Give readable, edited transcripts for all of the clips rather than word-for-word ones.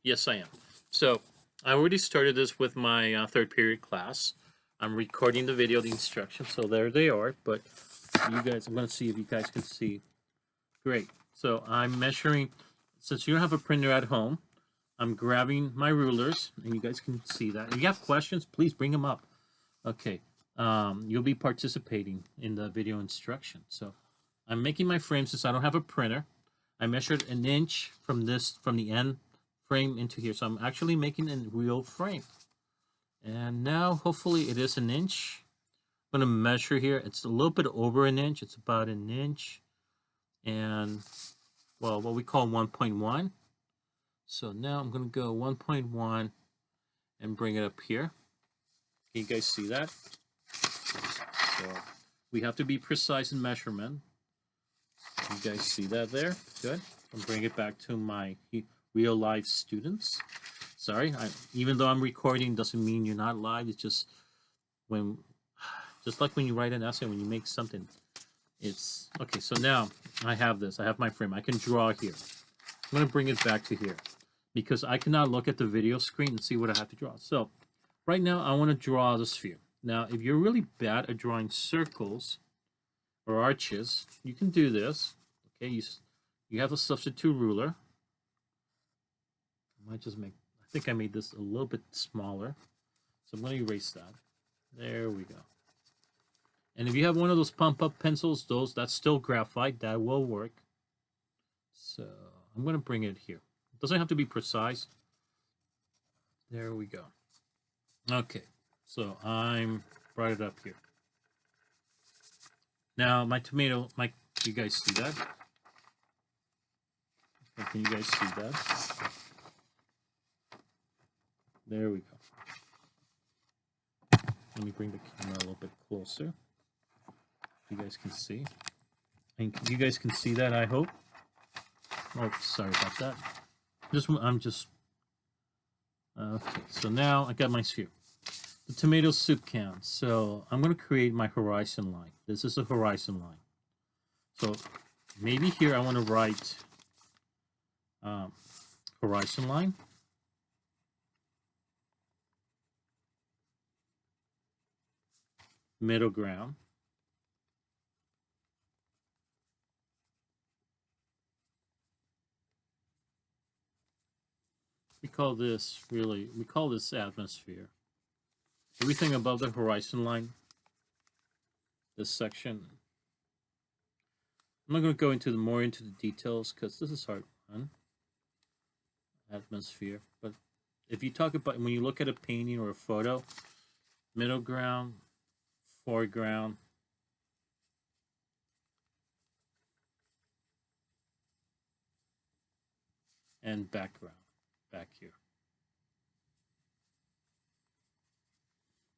Yes, I am. So I already started this with my third period class. I'm recording the video, the instructions, so there they are. But you guys, I'm going to see if you guys can see. Great. So I'm measuring, since you don't have a printer at home, I'm grabbing my rulers, and you guys can see that. If you have questions, please bring them up. Okay. You'll be participating in the video instruction. So I'm making my frame since I don't have a printer. I measured an inch from the end frame into here. So I'm actually making a real frame. And now hopefully it is an inch. I'm going to measure here. It's a little bit over an inch. It's about an inch. And, well, what we call 1.1. So now I'm going to go 1.1 and bring it up here. Can you guys see that? So we have to be precise in measurement. You guys see that there? Good. I'll bring it back to my real life students. Sorry, even though I'm recording doesn't mean you're not live. It's just like when you write an essay, when you make something, it's okay. So now I have this. I have my frame. I can draw here. I'm going to bring it back to here because I cannot look at the video screen and see what I have to draw. So right now I want to draw the sphere. Now, if you're really bad at drawing circles or arches, you can do this. Okay, you have a substitute ruler. I might just make. I think I made this a little bit smaller, so I'm going to erase that. There we go. And if you have one of those pump-up pencils, that's still graphite, that will work. So I'm going to bring it here. It doesn't have to be precise. There we go. Okay, so I'm brought it up here. Now my tomato, you guys see that? Okay, can you guys see that? There we go. Let me bring the camera a little bit closer. You guys can see. And you guys can see that, I hope. Oh, sorry about that. Okay, so now I got my sphere. The tomato soup can. So I'm going to create my horizon line. This is a horizon line. So maybe here I want to write horizon line. Middle ground. We call this atmosphere. Everything above the horizon line, this section. I'm not going to go more into the details because this is hard one. Atmosphere. But if you talk about, when you look at a painting or a photo, middle ground, foreground, and background back here.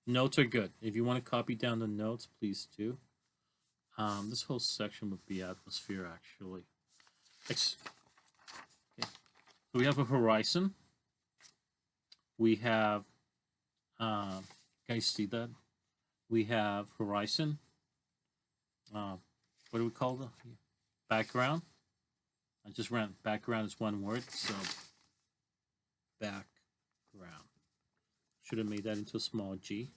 Notes are good. If you want to copy down the notes, please do. This whole section would be atmosphere, actually. Okay. So we have a horizon. We have, guys see that? We have horizon. What do we call the background? I just ran background is one word, so background. Should have made that into a small g.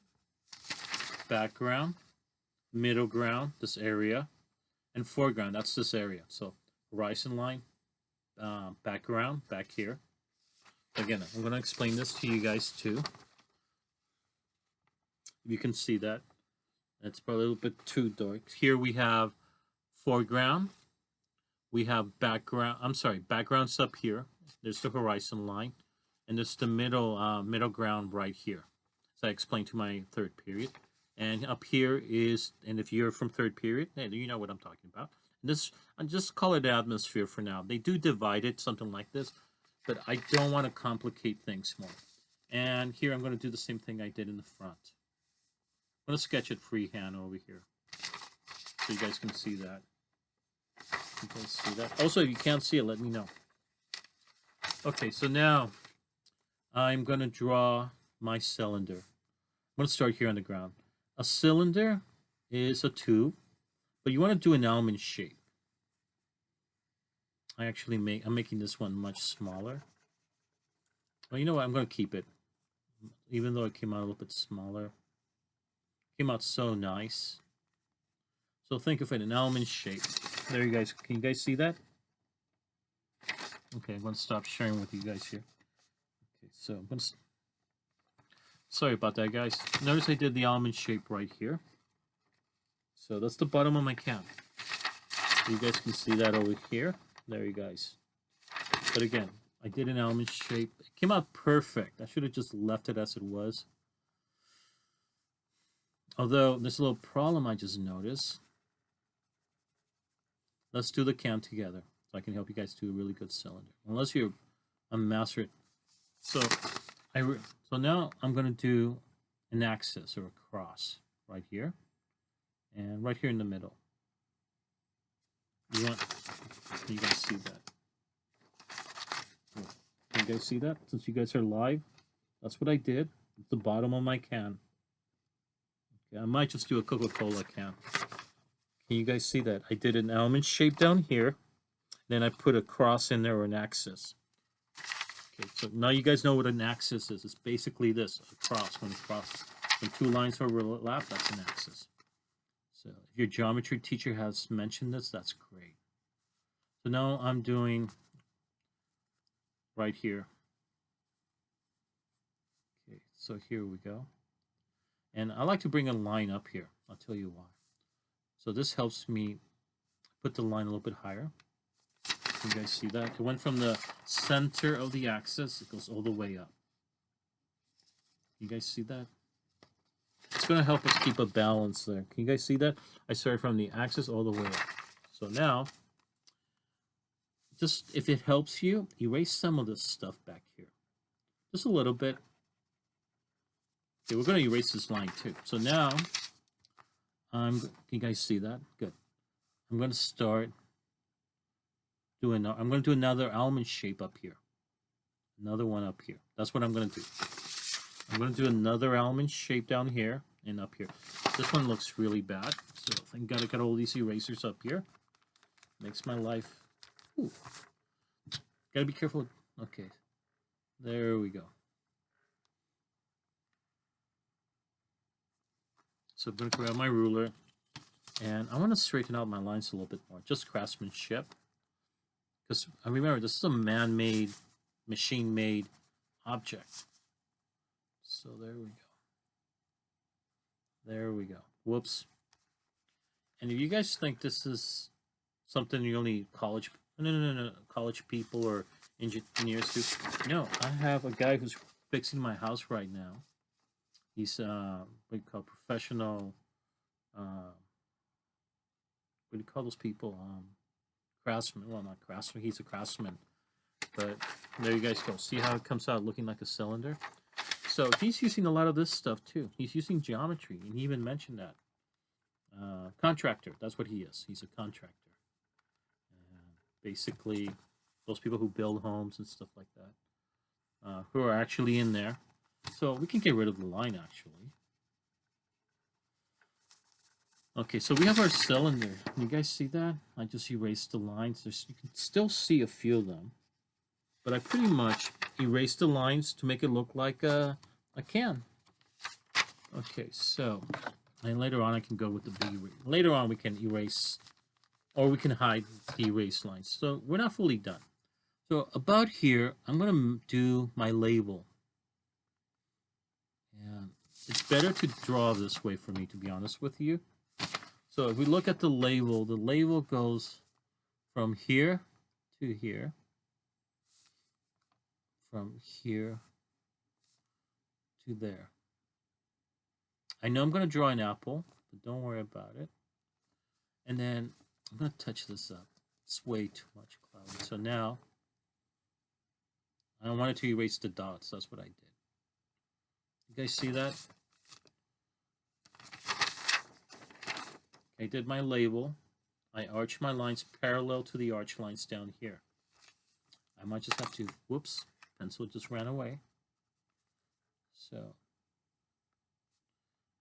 Background, middle ground, this area, and foreground, that's this area. So horizon line, background, back here. Again, I'm going to explain this to you guys too. You can see that. It's probably a little bit too dark. Here we have foreground. We have background. I'm sorry, background's up here. There's the horizon line. And there's the middle ground right here. So I explained to my third period. And up here is, and if you're from third period, you know what I'm talking about. I just call it atmosphere for now. They do divide it, something like this, but I don't want to complicate things more. And here I'm going to do the same thing I did in the front. I'm going to sketch it freehand over here, so you guys can see that. You guys see that? Also, if you can't see it, let me know. Okay, so now I'm going to draw my cylinder. I'm going to start here on the ground. A cylinder is a tube, but you want to do an almond shape. I'm making this one much smaller. Well, you know what? I'm going to keep it. Even though it came out a little bit smaller. It came out so nice. So think of it in almond shape. There you guys. Can you guys see that? Okay, I'm going to stop sharing with you guys here. Okay, so I'm going to... Sorry about that, guys. Notice I did the almond shape right here. So that's the bottom of my can. You guys can see that over here. There you guys. But again, I did an almond shape. It came out perfect. I should have just left it as it was. Although, there's a little problem I just noticed. Let's do the can together, so I can help you guys do a really good cylinder. Unless you're a master. So now I'm going to do an axis or a cross right here, and right here in the middle. You guys see that? Can you guys see that? Since you guys are live, that's what I did. At the bottom of my can. Okay, I might just do a Coca-Cola can. Can you guys see that? I did an almond shape down here. Then I put a cross in there or an axis. Okay, so now you guys know what an axis is. It's basically this, a cross. When two lines overlap, that's an axis. So if your geometry teacher has mentioned this, that's great. So now I'm doing right here. Okay, so here we go. And I like to bring a line up here. I'll tell you why. So this helps me put the line a little bit higher. You guys see that? It went from the center of the axis, it goes all the way up. You guys see that? It's going to help us keep a balance there. Can you guys see that? I started from the axis all the way up. So now, just if it helps you, erase some of this stuff back here. Just a little bit. Okay, we're going to erase this line too. So now, can you guys see that? Good. I'm going to start doing, I'm going to do another almond shape up here. Another one up here. That's what I'm going to do. I'm going to do another almond shape down here and up here. This one looks really bad. So thank God I got all these erasers up here. Makes my life... Ooh. Gotta be careful. Okay. There we go. So I'm going to grab my ruler. And I want to straighten out my lines a little bit more. Just craftsmanship. Because remember, this is a man-made, machine-made object. So there we go. There we go. Whoops. And if you guys think this is something you only college... No. College people or engineers do. No, I have a guy who's fixing my house right now. He's what do you call professional... what do you call those people? Craftsman. Well, not craftsman. He's a craftsman. But there you guys go. See how it comes out looking like a cylinder? So he's using a lot of this stuff too. He's using geometry, and he even mentioned that. Contractor. That's what he is. He's a contractor. Basically, those people who build homes and stuff like that, who are actually in there. So we can get rid of the line, actually. Okay, so we have our cylinder. You guys see that? I just erased the lines. You can still see a few of them. But I pretty much erased the lines to make it look like a can. Okay, so, and later on I can go with the big erase. Later on we can erase, or we can hide the erase lines. So we're not fully done. So about here, I'm going to do my label. And it's better to draw this way for me, to be honest with you. So if we look at the label goes from here to here. From here to there. I know I'm going to draw an apple, but don't worry about it. And then I'm going to touch this up. It's way too much cloudy. So now, I wanted to erase the dots. That's what I did. You guys see that? I did my label. I arched my lines parallel to the arch lines down here. I might just have to, whoops, pencil just ran away. So,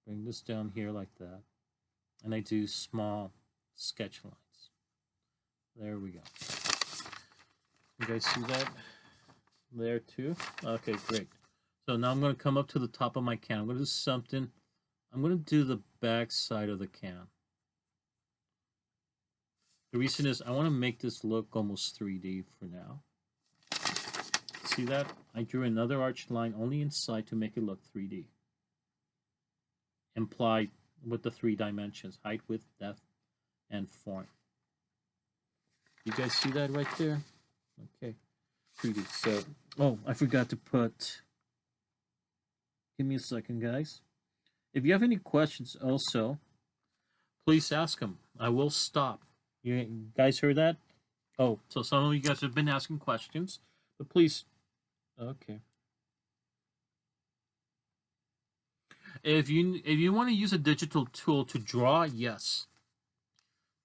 bring this down here like that. And I do small sketch lines. There we go. You guys see that? There too. Okay, great. So now I'm going to come up to the top of my can. I'm going to do something. I'm going to do the back side of the can. The reason is I want to make this look almost 3D for now. See that? I drew another arched line only inside to make it look 3D. Implied with the 3 dimensions, height, width, depth, and form. You guys see that right there? Okay. 3D. So, oh, I forgot to put... Give me a second, guys. If you have any questions also, please ask them. I will stop. You guys heard that? Oh, so some of you guys have been asking questions, but please... Okay. If you want to use a digital tool to draw, yes.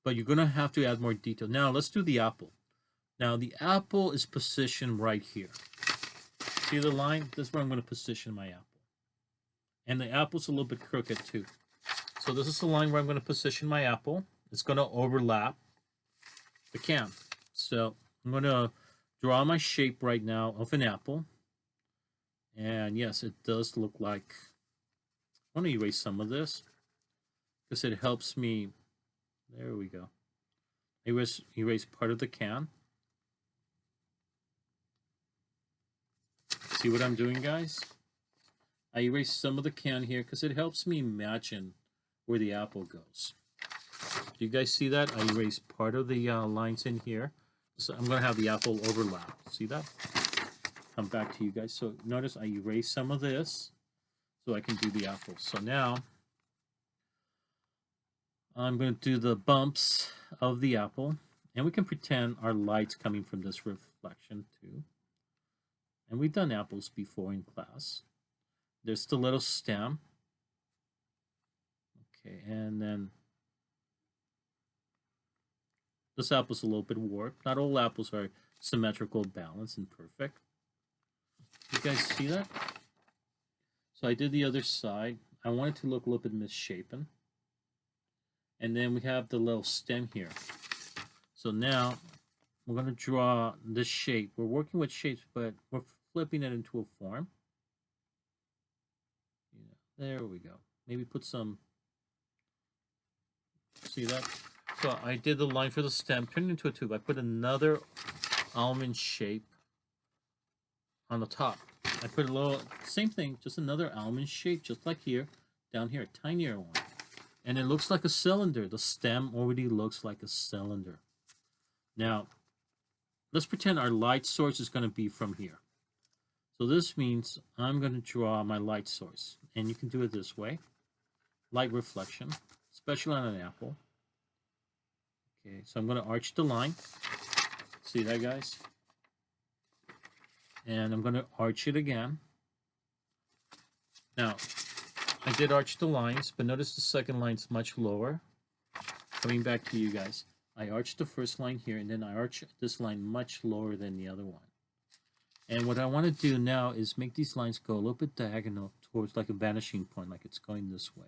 But you're going to have to add more detail. Now, let's do the apple. Now, the apple is positioned right here. See the line? This is where I'm going to position my apple. And the apple's a little bit crooked too. So this is the line where I'm going to position my apple. It's going to overlap the can. So I'm going to draw my shape right now of an apple. And yes, it does look like... I want to erase some of this because it helps me. There we go. Erase part of the can. See what I'm doing, guys? I erase some of the can here because it helps me imagine where the apple goes. Do you guys see that? I erase part of the lines in here. So I'm going to have the apple overlap. See that? Come back to you guys. So notice I erase some of this so I can do the apple. So now I'm going to do the bumps of the apple. And we can pretend our light's coming from this reflection too. And we've done apples before in class. There's the little stem. Okay, and then this apple's a little bit warped. Not all apples are symmetrical, balanced, and perfect. You guys see that? So I did the other side. I want it to look a little bit misshapen. And then we have the little stem here. So now we're going to draw this shape. We're working with shapes, but we're flipping it into a form. There we go. Maybe put some... See that? So I did the line for the stem, turned it into a tube. I put another almond shape on the top. I put a little, same thing, just another almond shape, just like here, down here, a tinier one. And it looks like a cylinder. The stem already looks like a cylinder. Now, let's pretend our light source is going to be from here. So this means I'm going to draw my light source. And you can do it this way. Light reflection, especially on an apple. Okay, so I'm going to arch the line. See that, guys? And I'm going to arch it again. Now, I did arch the lines, but notice the second line's much lower. Coming back to you guys. I arched the first line here, and then I arch this line much lower than the other one. And what I want to do now is make these lines go a little bit diagonal towards like a vanishing point, like it's going this way.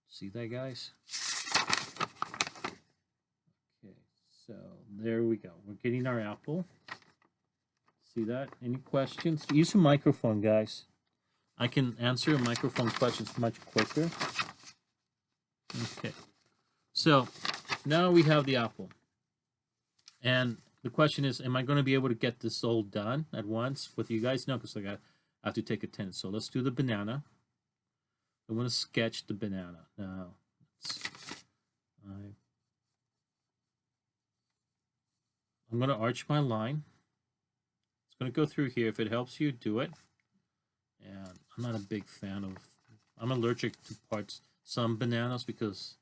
See that, guys? Okay, so there we go. We're getting our apple. See that? Any questions? Use a microphone, guys. I can answer your microphone questions much quicker. Okay. So now we have the apple. And the question is, am I going to be able to get this all done at once with you guys? No, because I have to take attendance. So let's do the banana. I want to sketch the banana. Now, I'm going to arch my line. It's going to go through here. If it helps you, do it. And I'm not a big fan of... I'm allergic to some bananas because,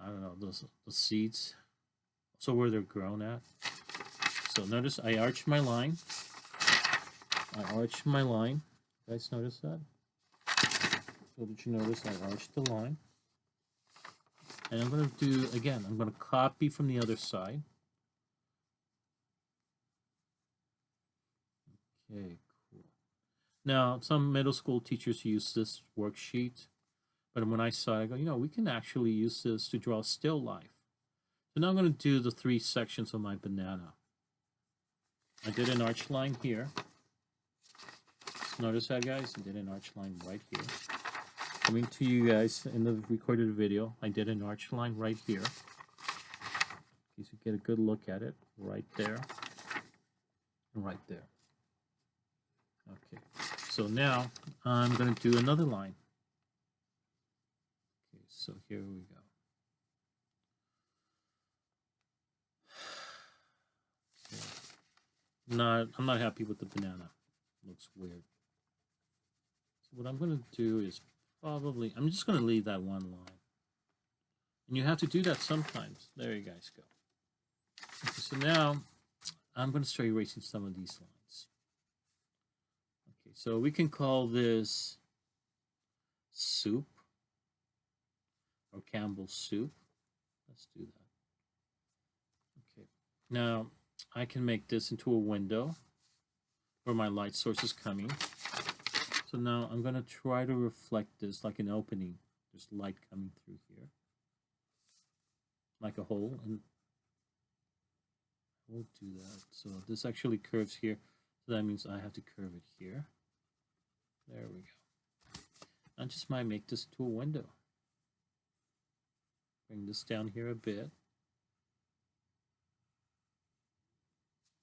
I don't know, the seeds. So where they're grown at. So notice I arched my line. I arched my line. You guys notice that? So did you notice I arched the line? And I'm going to do, again, I'm going to copy from the other side. Okay, cool. Now, some middle school teachers use this worksheet. But when I saw it, I go, you know, we can actually use this to draw still life. So now I'm going to do the 3 sections of my banana. I did an arch line here. Notice that, guys? I did an arch line right here. Coming to you guys in the recorded video, I did an arch line right here. In case you get a good look at it, right there, and right there. Okay, so now I'm going to do another line. Okay, so here we go. Okay. I'm not happy with the banana. Looks weird. So what I'm going to do is I'm just going to leave that one line. And you have to do that sometimes. There you guys go. Okay, so now I'm going to start erasing some of these lines. Okay, so we can call this soup or Campbell's soup. Let's do that. Okay, now I can make this into a window where my light source is coming. So now I'm going to try to reflect this like an opening. There's light coming through here. Like a hole. And we'll do that. So this actually curves here. So that means I have to curve it here. There we go. I just might make this to a window. Bring this down here a bit.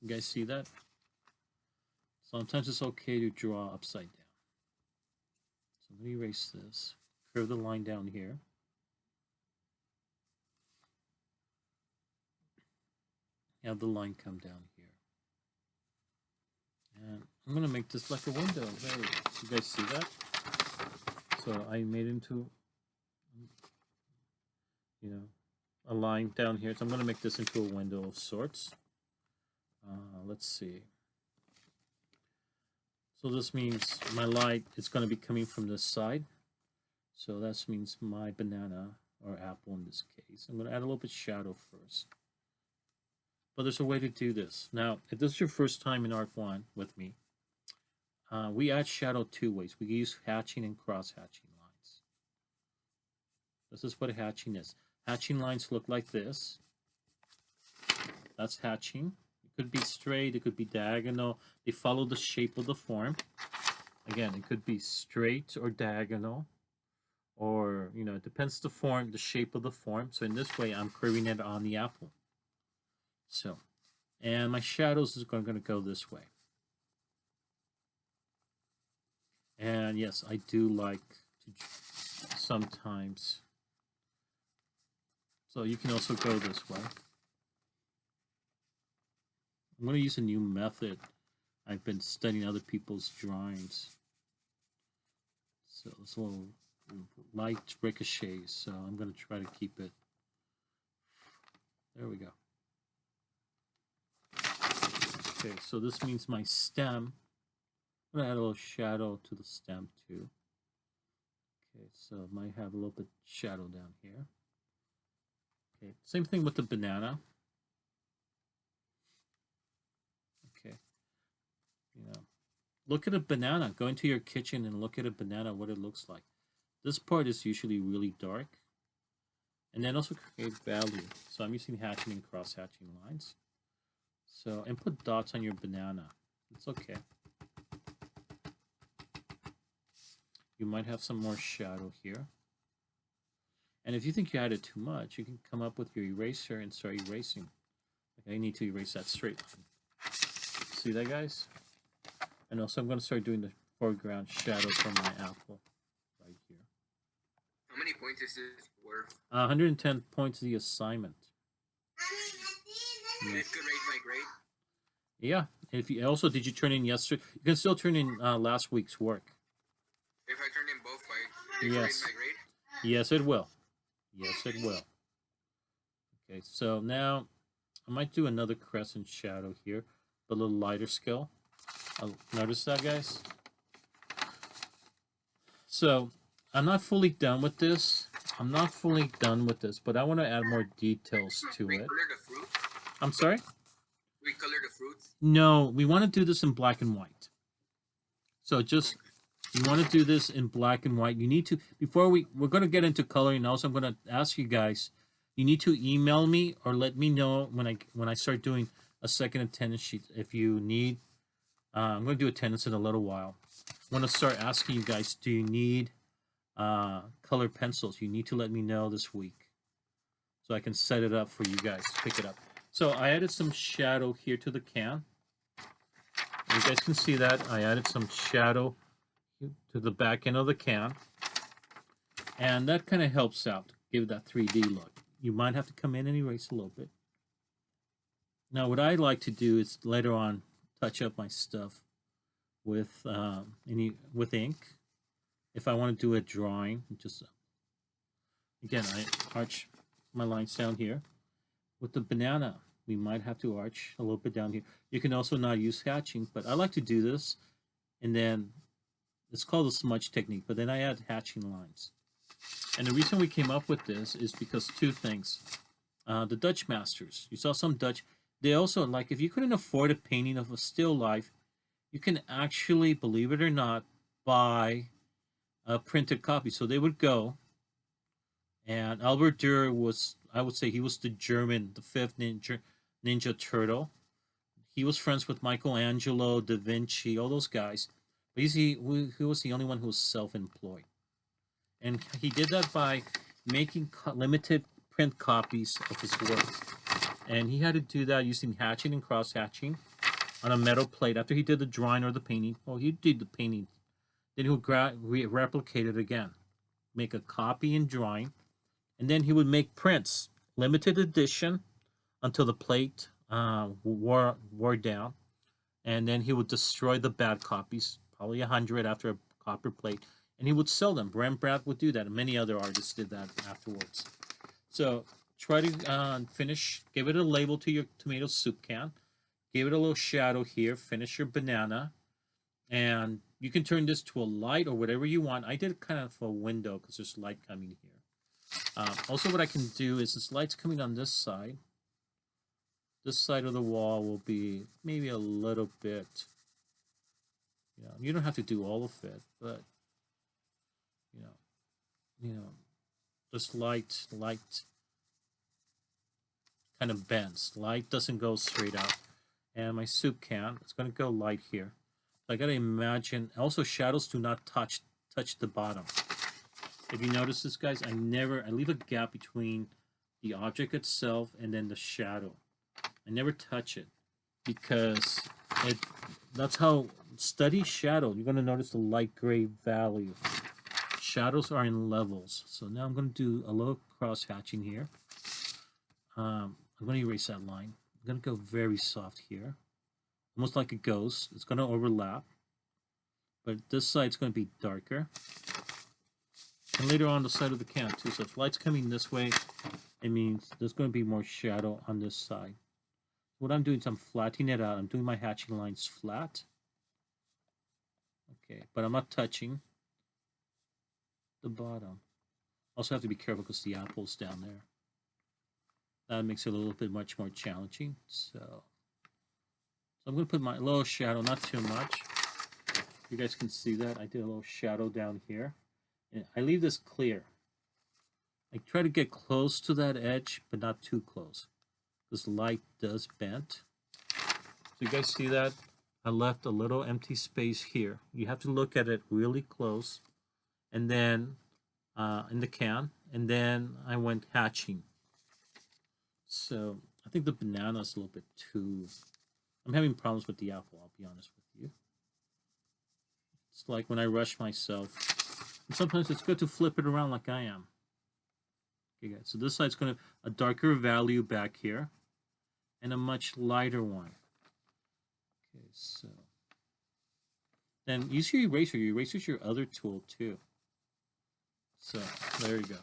You guys see that? Sometimes it's okay to draw upside down. So let me erase this. Curve the line down here. Have the line come down here. And I'm going to make this like a window. There we go. You guys see that? So I made into, a line down here. So I'm going to make this into a window of sorts. Let's see. So this means my light is going to be coming from this side. So that means my banana, or apple in this case. I'm going to add a little bit of shadow first. But there's a way to do this. Now, if this is your first time in Art 1 with me, we add shadow two ways. We use hatching and cross-hatching lines. This is what hatching is. Hatching lines look like this. That's hatching. It could be straight, it could be diagonal. They follow the shape of the form. Again, it could be straight or diagonal. Or, it depends the form, the shape of the form. So in this way, I'm curving it on the apple. So, and my shadows is going to go this way. And yes, I do like to sometimes. So you can also go this way. I'm going to use a new method. I've been studying other people's drawings. So it's a little light ricochets. So I'm going to try to keep it. There we go. Okay, so this means my stem. I'm going to add a little shadow to the stem too. Okay, so I might have a little bit shadow down here. Okay, same thing with the banana. Okay, look at a banana. Go into your kitchen and look at a banana, what it looks like. This part is usually really dark. And then also create value. So I'm using hatching and cross-hatching lines. So, and put dots on your banana. It's okay. You might have some more shadow here. And if you think you added too much, you can come up with your eraser and start erasing. Okay, I need to erase that straight line. See that, guys? And also I'm going to start doing the foreground shadow for my apple right here. How many points is this worth? 110 points the assignment. Yeah. It could raise my grade? Yeah. If you also, did you turn in yesterday? You can still turn in last week's work. If I turn in both, it could raise my grade? Yes, it will. Yes, it will. Okay, so now I might do another crescent shadow here, but a little lighter scale. Notice that, guys? So I'm not fully done with this. But I want to add more details to it. Recolor the fruit? I'm sorry? Recolor the fruits? No, we want to do this in black and white. So just, you want to do this in black and white. You need to, before we're going to get into coloring also, I'm going to ask you guys, you need to email me or let me know when I start doing a second attendance sheet if you need. I'm going to do attendance in a little while. I'm going to start asking you guys, do you need colored pencils? You need to let me know this week so I can set it up for you guys to pick it up. So I added some shadow here to the can. You guys can see that. I added some shadow to the back end of the can. And that kind of helps out, give it that 3D look. You might have to come in and erase a little bit. Now, what I like to do is later on touch up my stuff with ink. If I want to do a drawing, just again, I arch my lines down here. With the banana, we might have to arch a little bit down here. You can also not use hatching, but I like to do this, and then it's called the smudge technique, but then I add hatching lines. And the reason we came up with this is because two things. The Dutch masters, you saw some Dutch, they also, like, if you couldn't afford a painting of a still life, you can actually, believe it or not, buy a printed copy. So they would go, and Albert Dürer was, I would say, he was the German, the fifth Ninja Turtle. He was friends with Michelangelo, Da Vinci, all those guys. But he was the only one who was self-employed. And he did that by making limited print copies of his work. And he had to do that using hatching and cross-hatching on a metal plate. After he did the drawing or the painting, he did the painting. Then he would replicate it again, make a copy and drawing, and then he would make prints, limited edition, until the plate wore down, and then he would destroy the bad copies, probably 100 after a copper plate, and he would sell them. Rembrandt would do that, and many other artists did that afterwards. So try to finish, give it a label to your tomato soup can, give it a little shadow here, finish your banana, and you can turn this to a light or whatever you want. I did kind of a window because there's light coming here. Also, what I can do is this light's coming on this side. This side of the wall will be maybe a little bit. You don't have to do all of it, but just light kind of bends. Light doesn't go straight out. And my soup can, it's going to go light here. So I got to imagine. Also, shadows do not touch the bottom. If you notice this, guys, I leave a gap between the object itself and then the shadow. I never touch it because that's how, study shadow. You're going to notice the light gray value. Shadows are in levels. So now I'm going to do a little cross hatching here. I'm going to erase that line. I'm going to go very soft here. Almost like a ghost. It's going to overlap. But this side's going to be darker. And later on the side of the can too. So if light's coming this way, it means there's going to be more shadow on this side. What I'm doing is I'm flattening it out. I'm doing my hatching lines flat. Okay, but I'm not touching the bottom. Also have to be careful because the apple's down there. That makes it a little bit much more challenging. So I'm going to put my little shadow, not too much. You guys can see that. I did a little shadow down here. And I leave this clear. I try to get close to that edge, but not too close. This light does bend. So you guys see that? I left a little empty space here. You have to look at it really close. And then in the can. And then I went hatching. So I think the banana is a little bit too... I'm having problems with the apple, I'll be honest with you. It's like when I rush myself. And sometimes it's good to flip it around like I am. Okay, guys. So this side's going to a darker value back here. And a much lighter one. Okay, so... Then use your eraser. Your eraser is your other tool too. So there you go.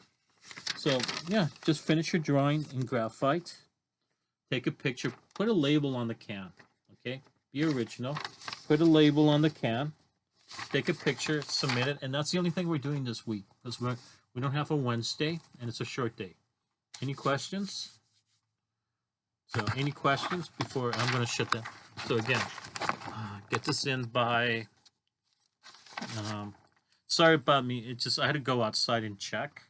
So yeah, just finish your drawing in graphite. Take a picture. Put a label on the can. Okay, be original. Put a label on the can. Take a picture. Submit it. And that's the only thing we're doing this week because we don't have a Wednesday and it's a short day. Any questions? So any questions before I'm going to shut down? So again, get this in by. Sorry about me. It just I had to go outside and check.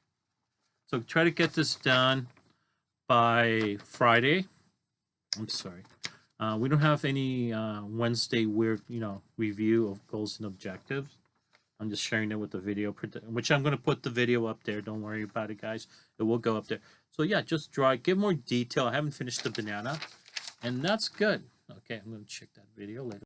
So try to get this done by Friday. I'm sorry. We don't have any Wednesday weird, review of goals and objectives. I'm just sharing it with the video, which I'm going to put the video up there. Don't worry about it, guys. It will go up there. So yeah, just draw it. Give more detail. I haven't finished the banana, and that's good. Okay, I'm going to check that video later.